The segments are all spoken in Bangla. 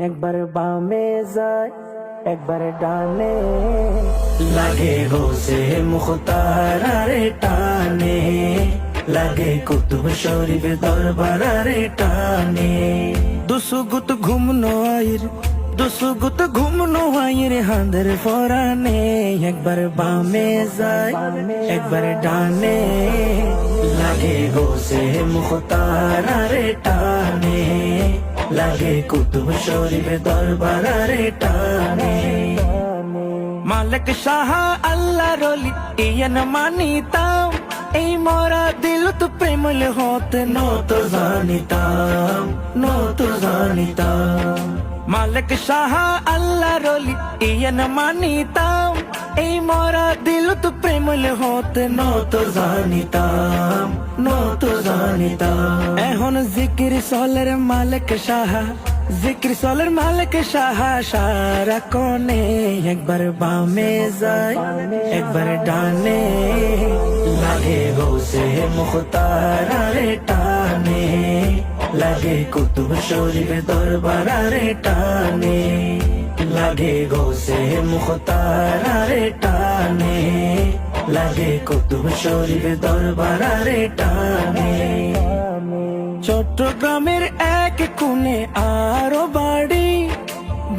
একবার বামে যায় একবার ডানে, লাগে হোসে মুখতার আরে টানে, লাগে কুতুব শরীফ দরবার আরে টানে। দুসুগুত ঘুমনো আইর দুসুগুত ঘুমনো আইর হাঁদের ফরানে, একবার বামে যায় একবার ডানে, লাগে হোসে মুখতার আরে টানে, লাগে কুতুব শরীফ দরবার আরে টানে। মালিক শাহ আল্লাহ রলি ইয়ান মানিতাম, এই মরা দিল তো প্রেমল হত নত জানিতাম নত জানিতাম। মালিক শাহ আল্লাহ রলি ইয়ান মানিতাম, এই মরা দিল তো প্রেমল হত নত জানিতাম নত জানিতাম। এখন জিকির সলের মালিক শাহ জিকির সলের মালিক শাহ সারা কোনে, একবার বামে যায় একবার ডানে, লাগে গৌসে মুখতার আরে টানে, লাগে কুতুব শরীফ দরবার আরে টানে, লাগে গৌসে মুখতার আরে টানে, লাগে কুতুব শরীফ দরবার আরে টানে। চট্টগ্রামের এক কোণে আরো বাড়ি,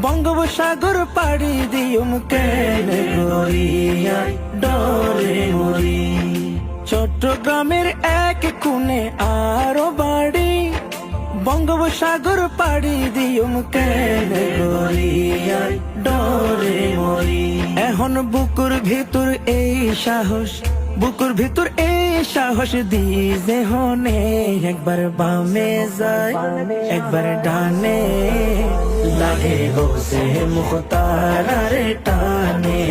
বঙ্গোপসাগর পাড়ি দিউম কেনে গড়িয়ায় ডরে মরি। চট্টগ্রামের এক কোণে আরো বাড়ি, বঙ্গোপসাগর পাড়ি দিউম কেনে গড়িয়ায় ডরে মরি। এখন বুকুর ভিতর এই সাহস, বুকুর ভিতর এই সাহস দিছে হনে, একবার বামে যায় একবার ডানে, লাগে হোসে মুখতার আরে টানে,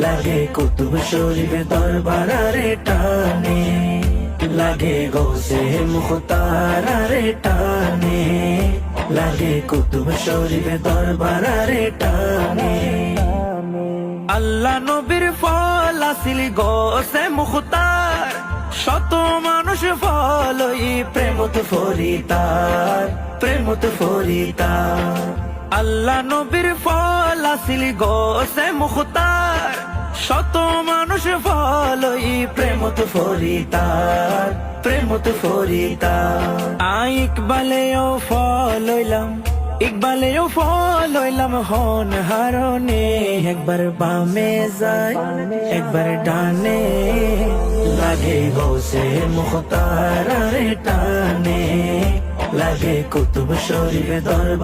লাগে কুতুব শরীফ দরবার আরে টানে, লাগে গৌসে মুখতার আরে টানে, লাগে কুতুব শরীফ দরবার আরে টানে। আল্লাহ নবীর ফল আসিল গৌসে মুখতার, শত মানুষ ফলই প্রেমত ফরিতার প্রেমত ফরিতার। আল্লাহ নবীর ফল আসিল গৌসে মুখতার, শত মানুষ ফলই প্রেমত ফরিতার প্রেমত ফরিতার। ইকবালেও ফল হইলাম ইকবালেও ফল হইলাম হন হারনে, একবার বামে যায় একবার ডানে, লাগে গৌসে মুখতার আরে টানে, লাগে কুতুব শরীফ দরবার।